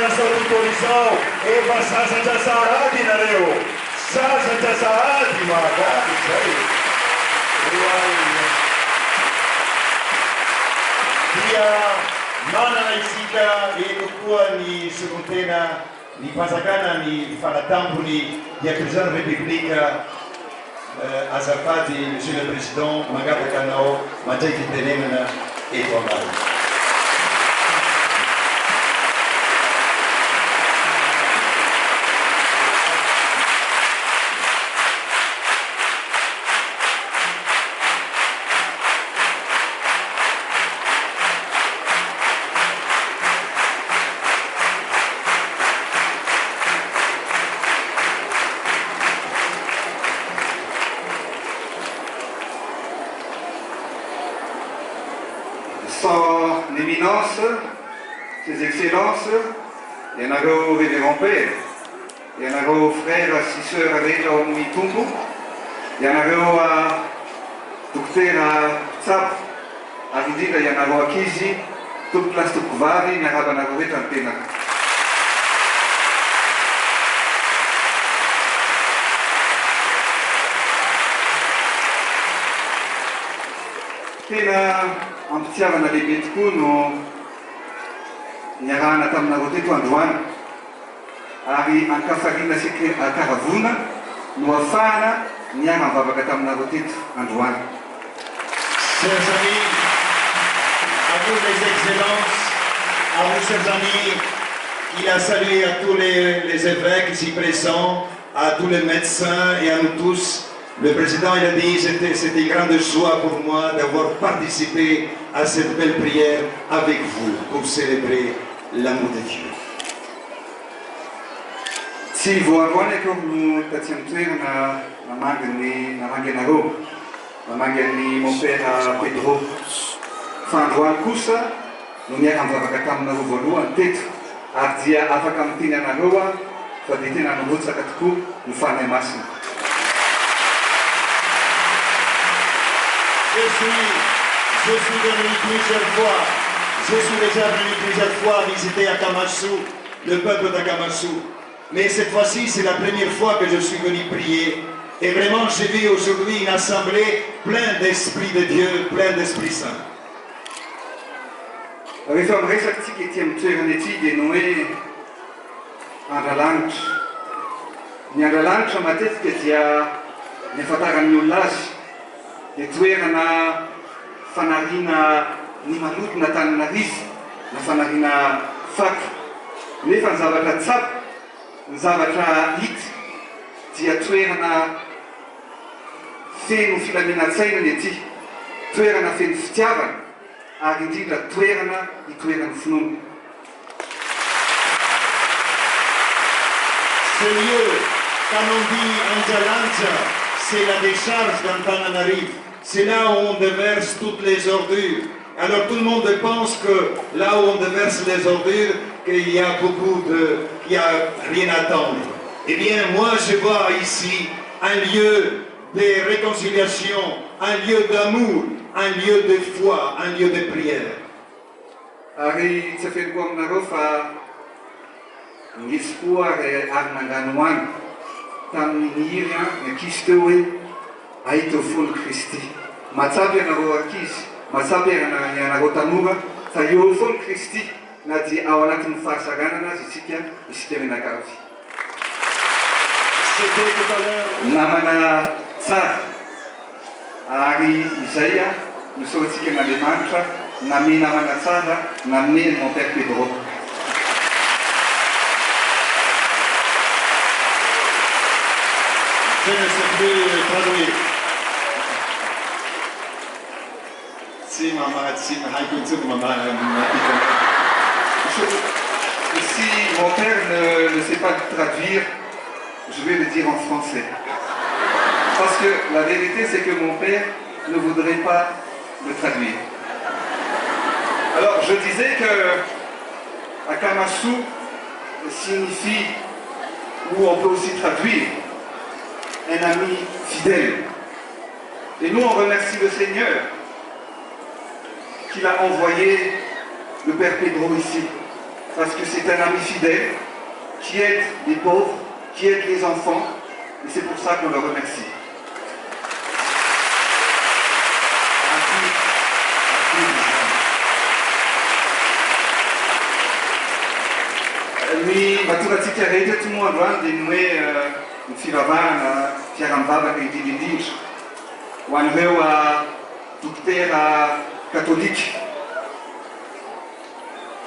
na sauti tulisao eva sasa cha saadi na leo sasa cha saadi magari sai pia maana naisika ilikuwa ni sekontena ni pasakana ni faratambuli ya president republika Azafati, Monsieur le Président, Magaba Kanao, Mataki Tenemena et Wambari. Son éminence, ses excellences, Yanaro révérend père, Yanaro frère, sœur avec Mitumbu, Yanaro Tuktera Tsap, Aridika Yanaro Akizi, toute classe de Kuvari, Narabanaro et Antena. Tena ampitiavana lehibe tokoa no niarahana taminareo teto androany ary ankafariana akaravona no ahafahana niara mivavaka taminareo teto androany. Chers amis, à vous les excellences, à vous chers amis, il a salué à tous les évêques ici présents, à tous les médecins et à nous tous. Le président il a dit c'était une grande joie pour moi d'avoir participé à cette belle prière avec vous pour célébrer l'amour de Dieu. Tsy voalohany no tatsy amitoerana namangy anareo, namangy an'ny mon père Pedro. Fa androany kosa no niara mivavaka taminareo voalohany teto ary dia afaka miteny anareo fa dia tena norotsaka tokoa ny fanahy masina. Je suis venu déjà venu plusieurs fois visiter Akamasou, le peuple d'Akamasou. Mais cette fois-ci, c'est la première fois que je suis venu prier. Et vraiment, j'ai vu aujourd'hui une assemblée pleine d'Esprit de Dieu, pleine d'Esprit Saint. Rehefa miresaky tsika ety amin'ny toerana ety dia no hoe andralanitra. Ny andralanitra matetika dia ny afantaran'ny olona azy dia toerana fanariana ny maloto na tananarivo na fanariana fako. Nefa ny zavatra tsapa, ny zavatra hita dia toerana feno filaminantsaina ny ety, toerana feno fitiavana ary indrindra toerana itoeran'ny finoana. Ce lieu, quand on dit Anjalanja, c'est la décharge d'Antananarive. C'est là où on déverse toutes les ordures. Alors tout le monde pense que là où on déverse les ordures, qu'il y a qu'il n'y a rien à attendre. Eh bien, moi je vois ici un lieu de réconciliation, un lieu d'amour, un lieu de foi, un lieu de prière. Ary tsy afeniko aminareo fa nisy koa ary nangano any tamin'ny hiry ny ankizy teo hoe ahita folo Kristy. Matsapy ianareo ankizy, matsapy ianareo tanora fa eo folo Kristy na dia ao anatin'ny fahasaganana azy isika menakavy. Namana tsara ary izay misaorantsika n'Andriamanitra name namana tsara name mon père Pedro. Je ne sais plus traduire. Si mon père ne sait pas traduire, je vais le dire en français. Parce que la vérité, c'est que mon père ne voudrait pas le traduire. Alors, je disais que Akamasou signifie, ou on peut aussi traduire, un ami fidèle. Et nous, on remercie le Seigneur qu'il a envoyé le Père Pedro ici. parce que c'est un ami fidèle qui aide les pauvres, qui aide les enfants, et c'est pour ça qu'on le remercie. Lui, maturatika rehetra tsy moandro any dia ny hoe ny fivavahana fiaraham-bavaka indrindrindrindra ho an'ireo dokotera katolika.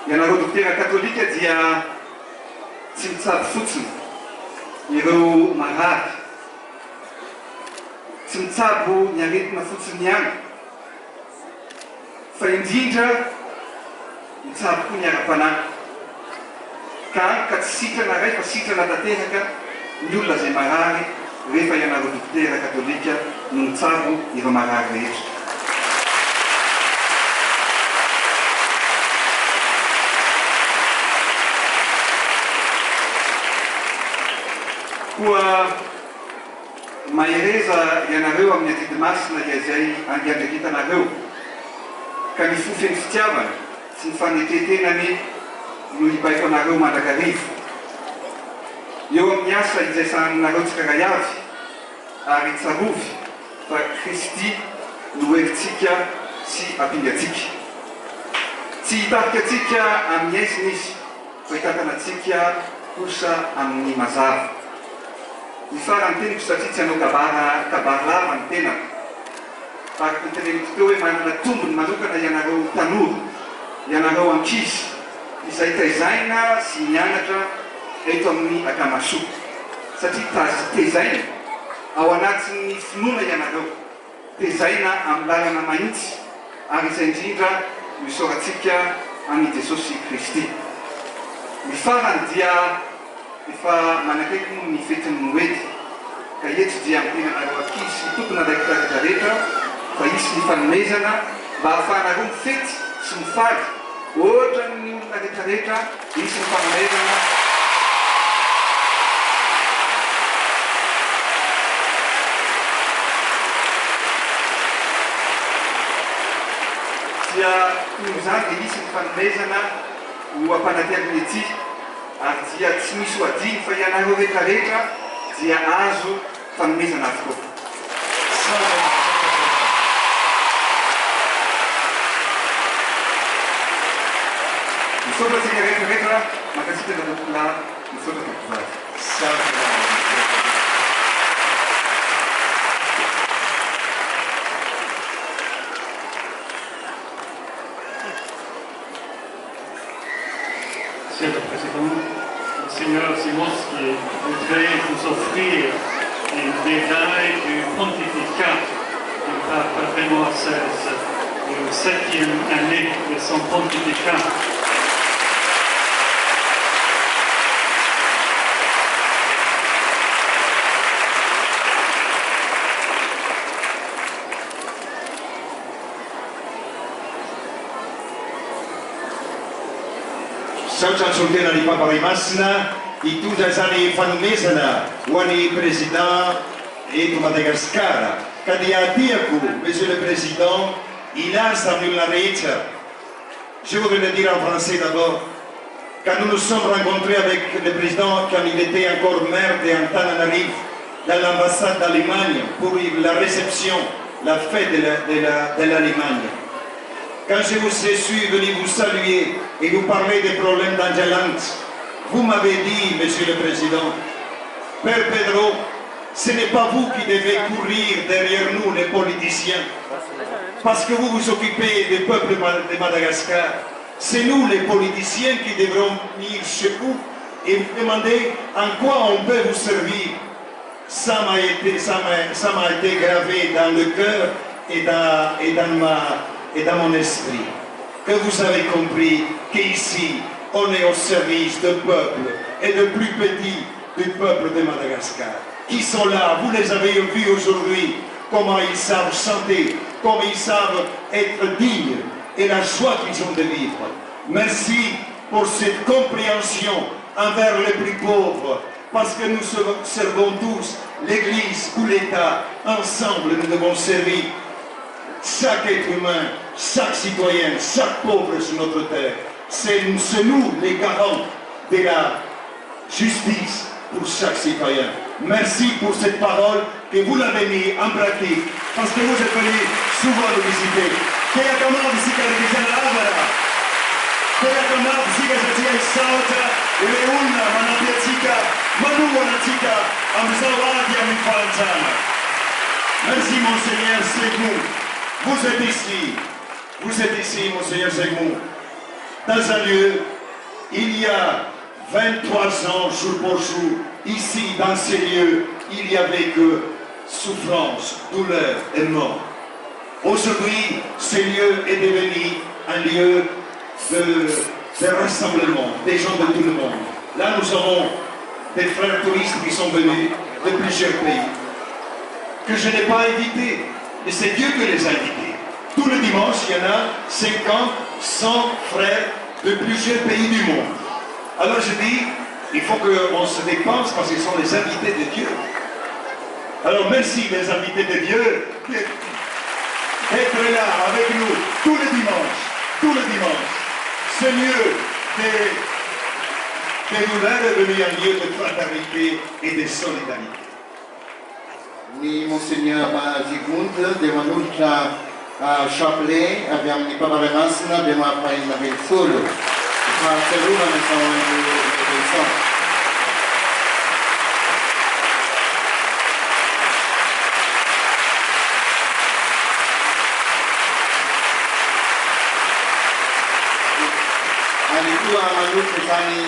Ianareo dokotera katolika dia tsy mitsabo fotsiny ireo marary, tsy mitsabo ny aretina fotsiny ihany, fa indrindra mitsabo koa ny ara-panahy. Ka tsy sitrana ray fa sitrana tanteraka ny olona izay marary rehefa ianareo dokotera katolika no mitsabo ireo marary rehetra. Koa mahereza ianareo amin'ny adidy masina izay angiandrekitanareo ka ny fofeny fitiavana sy ny fanetetenany no hibaiko anareo mandrakarivo. Eo amin'ny asa izay sahaninareo tsiraray avy ary tsarovy fa Kristy no herintsika sy ampingatsika. Tsy hitarika atsika amin'ny aisiny izy fa hitatana atsika kosa amin'ny mazava. Ny farany teniko satria tsy hanao kabary lava ny tenako. Araka ny teneniko teo hoe manana tombony manokana ianareo tanora, ianareo ankizy izay taizaina sy mianatra eto amin'ny akamasoa. Satria tezaina ao anatin'ny finoana ianareo, tezaina amin'ny lalana mahitsy ary izay indrindra misoratsika an'i Jesosy Kristy. Ny farany dia efa manakaiky moa ny fetin'ny Noely, ka eto dia amitenanareo ankizy tompona andraikitaratra rehetra fa hisy ny fanomezana mba ahafahanareo mifety sy mifaly ohatra ny olona rehetrarehetra hisy ny fanomezana dia toy izany dia hisy ny fanomezana ho ampanatiaviny ety ary dia tsy misy ho adiny fa ianareo rehetrarehetra dia azo fanomezana avokoa. Misaotra tsika rehetrarehetra makasitraka tokola misaotra tompivady. Monsieur le Président, Monseigneur Simonski voudrait vous offrir une médaille du pontificat du pape Benoît XVI, la 7e année de son pontificat. Saotra soltena ny paparay masina hitondra zany fanomezana ho an'ny président eto Madagasikara. Ka dia tiako, Monsieur le Président, ilaza amin'ny olona rehetra. Je voudrais le dire en français d'abord. Quand nous nous sommes rencontrés avec le président quand il était encore maire d'Antananarive dans l'ambassade d'Allemagne pour la réception, la fête de l'Allemagne. Quand je vous suis venu vous saluer et vous parler des problèmes d'Angelant, vous m'avez dit, Monsieur le Président, Père Pedro, ce n'est pas vous qui devez courir derrière nous, les politiciens, parce que vous vous occupez des peuples de Madagascar. C'est nous, les politiciens, qui devrons venir chez vous et vous demander en quoi on peut vous servir. Ça m'a été gravé dans le cœur et dans mon esprit, que vous avez compris qu'ici, on est au service du peuple et de plus petits du peuple de Madagascar, qui sont là, vous les avez vus aujourd'hui, comment ils savent chanter, comment ils savent être dignes et la joie qu'ils ont de vivre. Merci pour cette compréhension envers les plus pauvres, parce que nous servons tous l'Église ou l'État, ensemble nous devons servir chaque être humain, chaque citoyen, chaque pauvre sur notre terre. c'est nous les garants de la justice pour chaque citoyen. Merci pour cette parole que vous l'avez mis en pratique parce que vous êtes venus souvent nous visiter. Merci Monseigneur Segmou. Vous êtes ici, Monseigneur Segmou, dans un lieu, il y a 23 ans, jour pour jour, ici, dans ces lieux, il y avait que souffrance, douleur et mort. Aujourd'hui, ce lieu est devenu un lieu de rassemblement, des gens de tout le monde. Là, nous avons des frères touristes qui sont venus de plusieurs pays, que je n'ai pas invités, mais c'est Dieu qui les a invités. Tous les dimanches, il y en a 50, 100 frères de plusieurs pays du monde. Alors je dis, il faut qu'on se dépense parce qu'ils sont les invités de Dieu. Alors merci les invités de Dieu d'être là avec nous tous les dimanches. Ce lieu de douleur est devenu un lieu de fraternité et de solidarité. Ni Monseigneur Zygmunt de manolotra chapelet avy amin'ny mpamaragnasina dia mahampahina velosolo fahatsiarovana izao izao. Ary koa manotra izany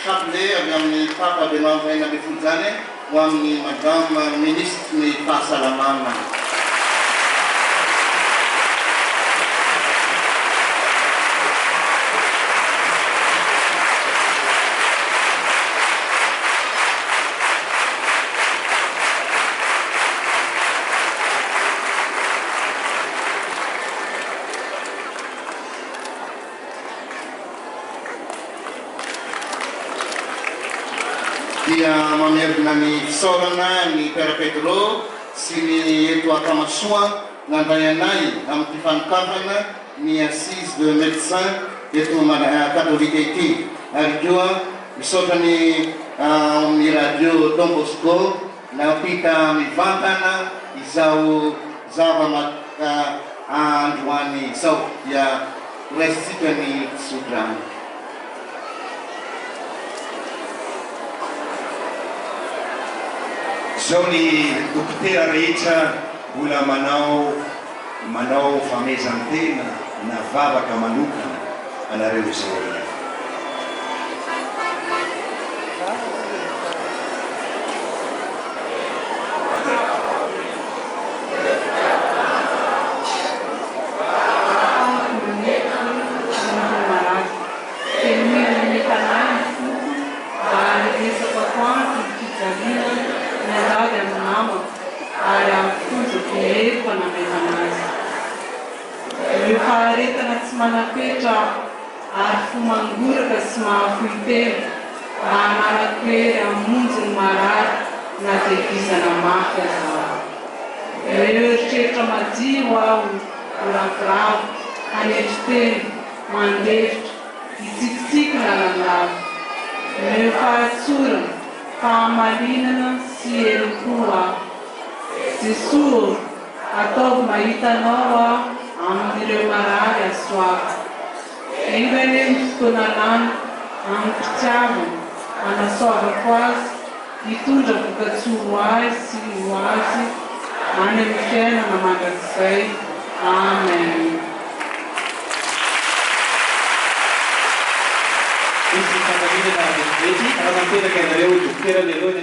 chapelet avy amin'ny papa dia mahampahina velosolo zany ho amin'ny madame ministre ny fahasalamana. Dia mamerina ny fisaorana ny Père Pedro sy ny eto Akamasoa nandray anay amin'ny mpifanokafana ny assise de médecin eto katolika ity. Ary koa misaotra ny amin'ny radio Don Bosco napita mivantana izao zava-androany izao dia resitsika ny sodrany. Zao ny dokotera rehetra mbola manao famezantena na vavaka manokana anareo zao. Faharetana tsy manapetra ary fo mangoraka sy mahafoy telo mba hanarakery hamonjy ny marary na devizana mafy aza. Ireo eritreritra madio aho oravoravo haneriteny mandefitra hitsikitsiky na lalava. Ireo fahatsorana fahamalinana sy herim-po aho. Jesosy, ataovy mahitanao aho amin'ireo marary asoako. Engany ny fotoana lany amin'ny mpitiavana anasoavako azy hitondra voka-tsoa azy sy ho azy any amin'ny fiainana mandrakizay. Amen. Izy fanamina na vetivety, raha mampianaka ianareo dokotera leroa